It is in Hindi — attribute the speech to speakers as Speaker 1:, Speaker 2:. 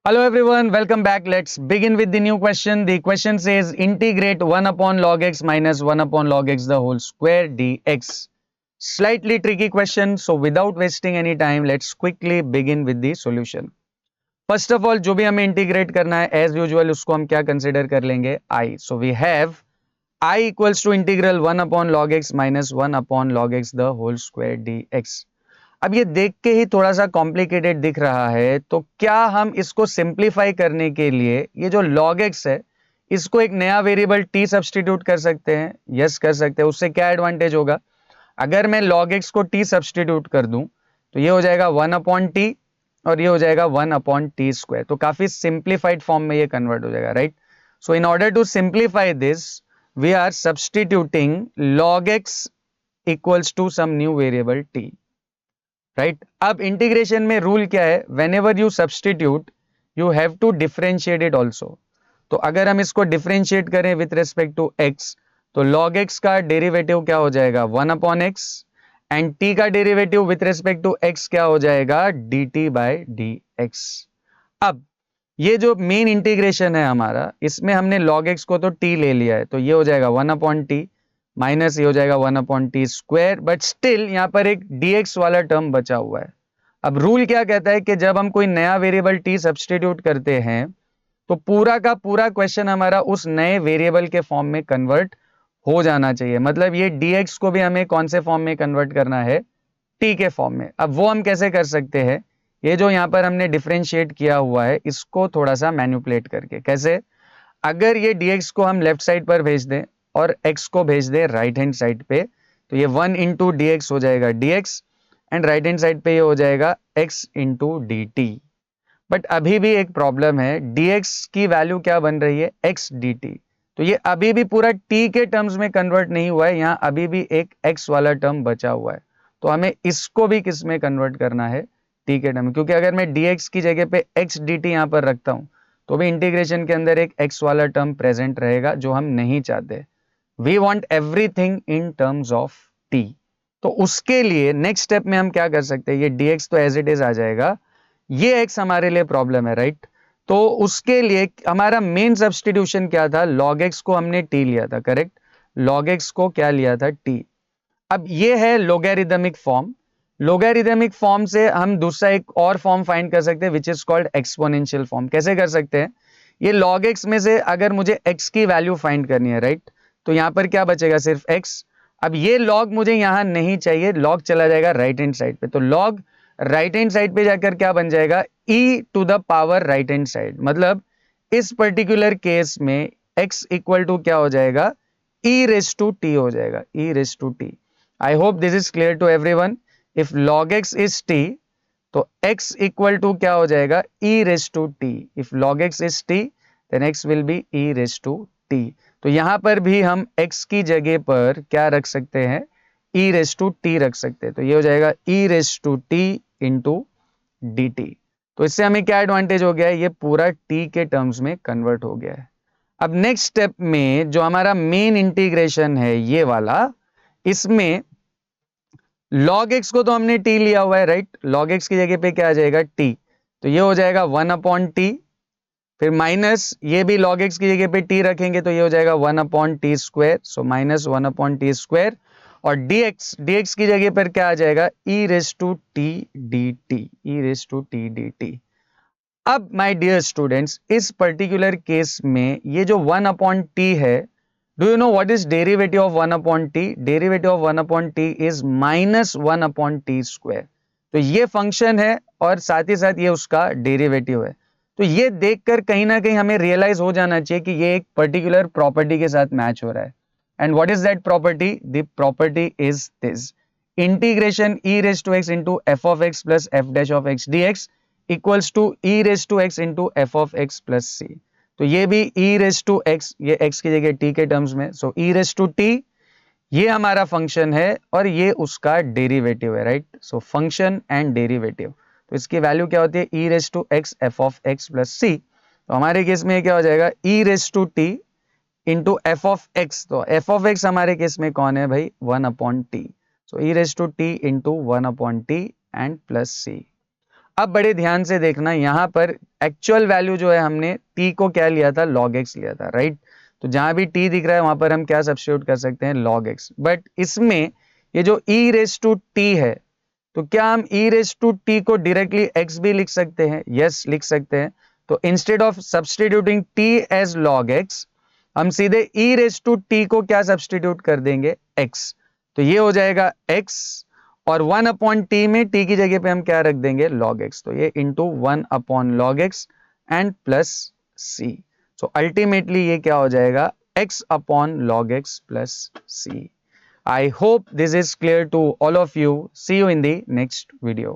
Speaker 1: Hello everyone, welcome back. Let's begin with the new question. The question says integrate 1 upon log x minus 1 upon log x the whole square dx. Slightly tricky question, so without wasting any time, let's quickly begin with the solution. First of all, जो भी हमें integrate करना है, as usual उसको हम क्या consider कर लेंगे? I. So we have I equals to integral 1 upon log x minus 1 upon log x the whole square dx. अब ये देख के ही थोड़ा सा कॉम्प्लिकेटेड दिख रहा है, तो क्या हम इसको सिंप्लीफाई करने के लिए ये जो log x है इसको एक नया वेरिएबल t सब्सटीट्यूट कर सकते हैं? यस, कर सकते हैं। उससे क्या एडवांटेज होगा? अगर मैं log x को t सब्सटीट्यूट कर दूं तो ये हो जाएगा 1 अपॉन टी और ये हो जाएगा 1 अपॉन टी स्क्वायर। तो काफी सिंप्लीफाइड फॉर्म में ये कन्वर्ट हो जाएगा, right? So in order to simplify this we are substituting log x equals to some new variable t, right? अब इंटीग्रेशन में रूल क्या है? Whenever you substitute you have to differentiate it also. तो अगर हम इसको डिफरेंशिएट करें विथ रिस्पेक्ट टू x तो log x का डेरिवेटिव क्या हो जाएगा? 1 अपॉन x एंड t का derivative with respect to x क्या हो जाएगा? dt by dx। अब ये जो मेन इंटीग्रेशन है हमारा, इसमें हमने log x को तो t ले लिया है, तो ये हो जाएगा 1 अपॉन टी माइनस ये हो जाएगा 1 upon T square, but still यहाँ पर एक dx वाला टर्म बचा हुआ है। अब रूल क्या कहता है कि जब हम कोई नया वेरिएबल t सब्सटीट्यूट करते हैं तो पूरा का पूरा क्वेश्चन हमारा उस नए वेरिएबल के फॉर्म में कन्वर्ट हो जाना चाहिए। मतलब ये dx को भी हमें कौन से फॉर्म में कन्वर्ट करना है? t के फॉर्म में। अब वो हम कैसे कर सकते हैं? ये जो यहाँ पर हमने डिफरेंशिएट किया हुआ है इसको थोड़ा सा मैनिपुलेट करके। कैसे? अगर ये dx को हम लेफ्ट साइड पर भेज दें और x को भेज दें राइट हैंड साइड पे, तो ये 1 इंटू डी हो जाएगा dx and right hand side पे ये हो जाएगा x into D T. But अभी भी एक प्रॉब्लम है, dx की वैल्यू क्या बन रही है? x dt। तो ये अभी भी पूरा t के टर्म्स में कन्वर्ट नहीं हुआ है, यहाँ अभी भी एक x वाला टर्म बचा हुआ है। तो हमें इसको भी किस में कन्वर्ट करना है? t के टर्म। क्योंकि अगर मैं dx की जगह पे x dt यहाँ पर रखता हूँ तो भी इंटीग्रेशन के अंदर एक x वाला टर्म प्रेजेंट रहेगा जो हम नहीं चाहते। We want everything in terms of t। तो उसके लिए नेक्स्ट स्टेप में हम क्या कर सकते हैं? ये dx तो एज इट इज आ जाएगा, ये x हमारे लिए प्रॉब्लम है, राइट? तो उसके लिए हमारा मेन सब्सटीट्यूशन क्या था? log x को हमने t लिया था, करेक्ट? log x को क्या लिया था? t। अब ये है लोगैरिथमिक फॉर्म। लोगैरिथमिक फॉर्म से हम दूसरा एक और फॉर्म फाइंड कर सकते हैं which is called exponential form. कैसे कर सकते हैं? ये log x में से अगर मुझे x की वैल्यू फाइंड करनी है, राइट, तो यहां पर क्या बचेगा? सिर्फ x। अब ये log मुझे यहां नहीं चाहिए, log चला जाएगा राइट हैंड साइड पे, तो log राइट हैंड साइड पे जाकर क्या बन जाएगा? e to the power right hand side. मतलब इस पर्टिकुलर केस में x इक्वल टू क्या हो जाएगा? e रेस टू t हो जाएगा, e raise to t। I hope this is clear to everyone. If log x is t तो x इक्वल टू क्या हो जाएगा? e raise to t। If log x is t then x will be e raise to t। तो यहां पर भी हम x की जगह पर क्या रख सकते हैं? e रेस टू t रख सकते हैं। तो ये हो जाएगा e raise to t into D T. तो इससे हमें क्या एडवांटेज हो गया है? ये पूरा t के टर्म्स में कन्वर्ट हो गया है। अब नेक्स्ट स्टेप में जो हमारा मेन इंटीग्रेशन है ये वाला, इसमें log x को तो हमने t लिया हुआ है, राइट? log x की जगह पे क्या आ जाएगा? t। तो ये हो जाएगा 1 अपॉन टी, फिर माइनस ये भी log x की जगह पे t रखेंगे तो ये हो जाएगा 1 upon T square, so minus 1 upon T square. और dx की जगह पर क्या आ जाएगा? e raise to T D T, e raise to T D T. अब माय डियर स्टूडेंट्स, इस पर्टिकुलर केस में ये जो 1 अपॉन टी है, do you know what is derivative of 1 upon T? Derivative of 1 upon T is minus 1 upon T square. तो ये फंक्शन है और साथ ही साथ ये उसका डेरिवेटिव है। तो ये देखकर कहीं ना कहीं हमें रियलाइज हो जाना चाहिए कि ये एक पर्टिकुलर प्रॉपर्टी के साथ मैच हो रहा है। And what is that property? The property is this: integration e raise to x into f of x plus f dash of x d x equals to e raise to x into f of x plus c. तो ये भी e रेस टू x, ये x की जगह t के टर्म्स में, so e raise to t ये हमारा फंक्शन है और ये उसका डेरिवेटिव है, right? So function and derivative, तो इसकी वैल्यू क्या होती है? e raise to x f of x plus c. तो हमारे केस में क्या हो जाएगा? e raise to t into f of x. तो एफ ऑफ एक्स हमारे केस में कौन है भाई? 1 upon t. So e raise to t into 1 upon t and plus c. अब बड़े ध्यान से देखना, यहाँ पर एक्चुअल वैल्यू जो है हमने t को क्या लिया था, log x लिया था, राइट। तो जहां भी t दिख रहा है वहां पर हम क्या सब्स्टिट्यूट कर सकते हैं, log x। बट इसमें ये जो e रेस टू t है, तो क्या हम e रेस टू t को डायरेक्टली x भी लिख सकते हैं? यस, लिख सकते हैं। तो instead of substituting t as log x, हम सीधे e रेस टू t को क्या सब्स्टिट्यूट कर देंगे, x। तो ये हो जाएगा x, और 1 अपॉन टी में t की जगह पे हम क्या रख देंगे, log x। तो ये into 1 upon log x and plus c। So ultimately ये क्या हो जाएगा, x upon log x plus c। I hope this is clear to all of you. See you in the next video.